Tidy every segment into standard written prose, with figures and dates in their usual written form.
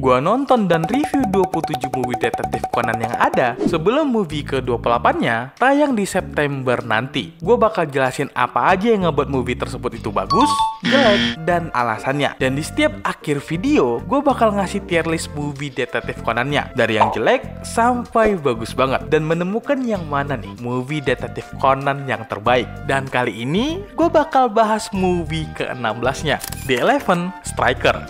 Gua nonton dan review 27 movie detektif Conan yang ada sebelum movie ke-28-nya tayang di September nanti. Gua bakal jelasin apa aja yang ngebuat movie tersebut itu bagus, jelek, dan alasannya. Dan di setiap akhir video, gua bakal ngasih tier list movie detektif Conan-nya dari yang jelek sampai bagus banget dan menemukan yang mana nih movie detektif Conan yang terbaik. Dan kali ini gua bakal bahas movie ke-16-nya, The 11 Striker.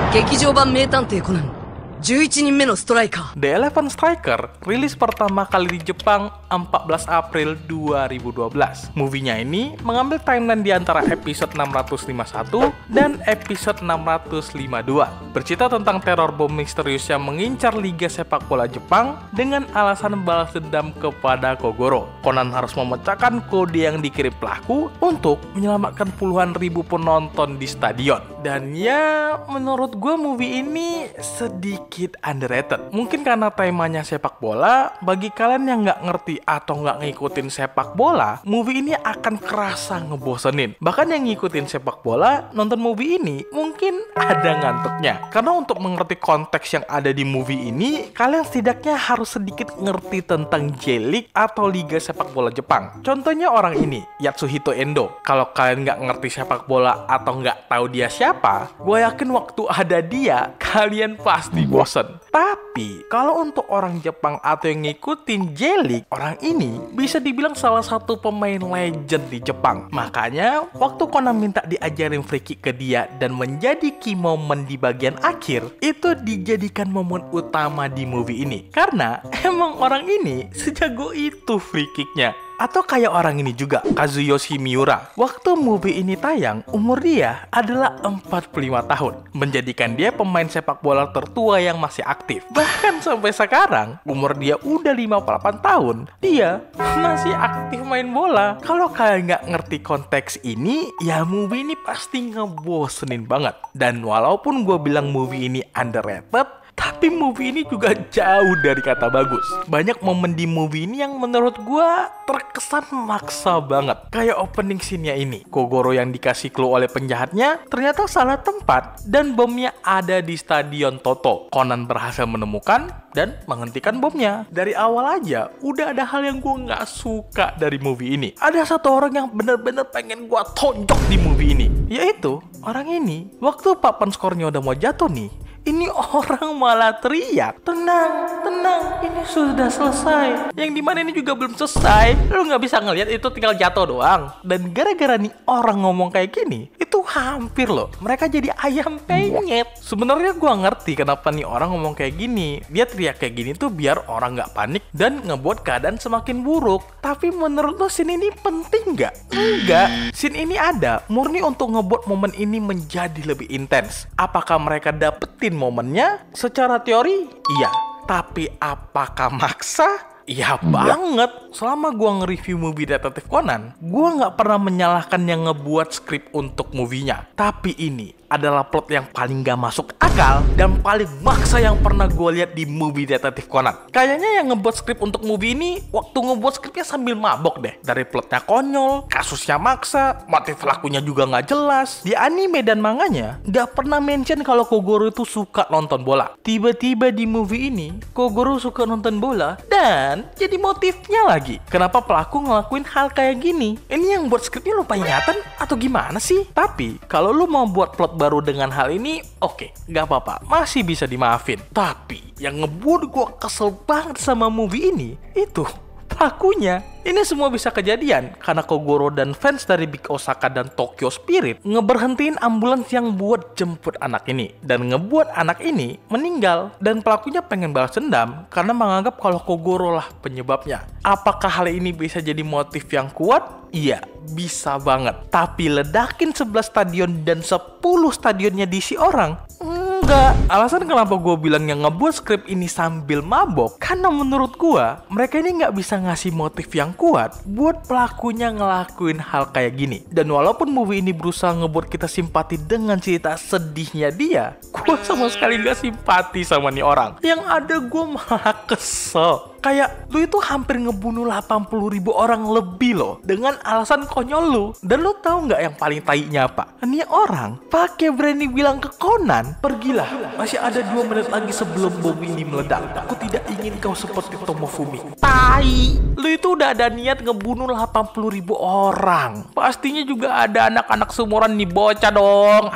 劇場版名探偵コナン11人目のストライカー The 11 Striker rilis pertama kali di Jepang 14 April 2012. Movie-nya ini mengambil timeline di antara episode 651 dan episode 652. Bercerita tentang teror bom misterius yang mengincar Liga Sepak Bola Jepang dengan alasan balas dendam kepada Kogoro. Conan harus memecahkan kode yang dikirim pelaku untuk menyelamatkan puluhan ribu penonton di stadion. Dan ya, menurut gue movie ini sedikit underrated. Mungkin karena temanya sepak bola, bagi kalian yang nggak ngerti atau nggak ngikutin sepak bola, movie ini akan kerasa ngebosenin. Bahkan yang ngikutin sepak bola, nonton movie ini mungkin ada ngantuknya. Karena untuk mengerti konteks yang ada di movie ini, kalian setidaknya harus sedikit ngerti tentang J-League atau Liga Sepak Bola Jepang. Contohnya orang ini, Yatsuhito Endo. Kalau kalian nggak ngerti sepak bola atau nggak tahu dia siapa, gue yakin waktu ada dia, kalian pasti bosen. Tapi, kalau untuk orang Jepang atau yang ngikutin J-League, orang ini bisa dibilang salah satu pemain legend di Jepang. Makanya, waktu Conan minta diajarin free kick ke dia dan menjadi key moment di bagian akhir, itu dijadikan momen utama di movie ini. Karena, emang orang ini sejago itu free kicknya. Atau kayak orang ini juga, Kazuyoshi Miura. Waktu movie ini tayang, umur dia adalah 45 tahun. Menjadikan dia pemain sepak bola tertua yang masih aktif. Bahkan sampai sekarang, umur dia udah 58 tahun, dia masih aktif main bola. Kalau kalian nggak ngerti konteks ini, ya movie ini pasti ngebosenin banget. Dan walaupun gue bilang movie ini underrated, tapi movie ini juga jauh dari kata bagus. Banyak momen di movie ini yang menurut gua terkesan maksa banget. Kayak opening scene-nya ini. Kogoro yang dikasih clue oleh penjahatnya ternyata salah tempat dan bomnya ada di Stadion Toto. Conan berhasil menemukan dan menghentikan bomnya. Dari awal aja udah ada hal yang gua nggak suka dari movie ini. Ada satu orang yang bener-bener pengen gua tonjok di movie ini, yaitu orang ini. Waktu papan skornya udah mau jatuh nih, ini orang malah teriak, tenang, tenang, ini sudah selesai. Yang dimana ini juga belum selesai. Lu nggak bisa ngelihat itu tinggal jatuh doang. Dan gara-gara nih orang ngomong kayak gini, itu hampir loh mereka jadi ayam penyet. Sebenarnya gua ngerti kenapa nih orang ngomong kayak gini. Dia teriak kayak gini tuh biar orang nggak panik dan ngebuat keadaan semakin buruk. Tapi menurut lo scene ini penting nggak? Enggak. Scene ini ada murni untuk ngebuat momen ini menjadi lebih intens. Apakah mereka dapetin momennya? Secara teori, iya. Tapi apakah maksa? Iya banget. Selama gua nge-review movie detektif Conan, gua nggak pernah menyalahkan yang ngebuat skrip untuk movie-nya. Tapi ini adalah plot yang paling gak masuk akal dan paling maksa yang pernah gue lihat di movie detektif Conan. Kayaknya yang ngebuat skrip untuk movie ini waktu ngebuat skripnya sambil mabok deh. Dari plotnya konyol, kasusnya maksa, motif lakunya juga gak jelas. Di anime dan manganya gak pernah mention kalau Kogoro itu suka nonton bola. Tiba-tiba di movie ini Kogoro suka nonton bola dan jadi motifnya lagi. Kenapa pelaku ngelakuin hal kayak gini? Ini yang buat skripnya lupa ingatan atau gimana sih? Tapi kalau lu mau buat plot baru dengan hal ini, oke, gak apa-apa, masih bisa dimaafin. Tapi yang ngebuat gue kesel banget sama movie ini, itu pelakunya. Ini semua bisa kejadian karena Kogoro dan fans dari Big Osaka dan Tokyo Spirit ngeberhentiin ambulans yang buat jemput anak ini dan ngebuat anak ini meninggal. Dan pelakunya pengen balas dendam karena menganggap kalau Kogoro lah penyebabnya. Apakah hal ini bisa jadi motif yang kuat? Iya, bisa banget. Tapi ledakin 11 stadion dan 10 stadionnya diisi orang? Enggak. Alasan kenapa gue bilang yang ngebuat skrip ini sambil mabok, karena menurut gue mereka ini nggak bisa ngasih motif yang kuat buat pelakunya ngelakuin hal kayak gini. Dan walaupun movie ini berusaha ngebuat kita simpati dengan cerita sedihnya dia, gue sama sekali nggak simpati sama nih orang. Yang ada gue malah kesel. Kayak lu itu hampir ngebunuh 80.000 orang lebih loh dengan alasan konyol lu. Dan lu tahu nggak yang paling tainya apa? Ini orang pakai berani bilang ke Conan, pergilah, masih ada 2 menit lagi sebelum bom ini meledak. Aku tidak ingin kau seperti Tomofumi. Tai, lu itu udah ada niat ngebunuh 80.000 orang. Pastinya juga ada anak-anak seumuran nih bocah dong,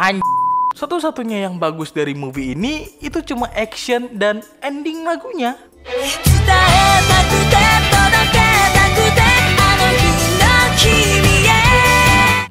Satu-satunya yang bagus dari movie ini itu cuma action dan ending lagunya.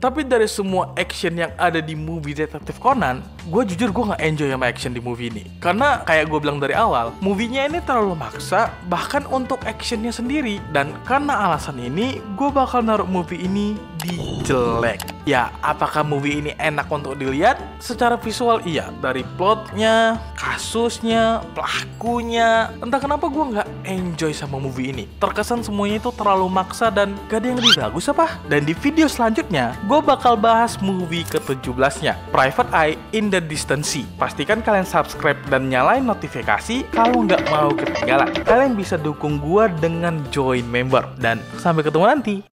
Tapi dari semua action yang ada di movie Detektif Conan, gue jujur gue gak enjoy sama action di movie ini. Karena kayak gue bilang dari awal, movie-nya ini terlalu maksa, bahkan untuk actionnya sendiri. Dan karena alasan ini, gue bakal naruh movie ini di jelek. Ya, apakah movie ini enak untuk dilihat? Secara visual iya, dari plotnya, kasusnya, pelakunya, entah kenapa gue nggak enjoy sama movie ini. Terkesan semuanya itu terlalu maksa dan gak ada yang lebih bagus apa? Dan di video selanjutnya, gue bakal bahas movie ke-17-nya, Private Eye in the Distance. Pastikan kalian subscribe dan nyalain notifikasi kalau nggak mau ketinggalan. Kalian bisa dukung gue dengan join member. Dan sampai ketemu nanti.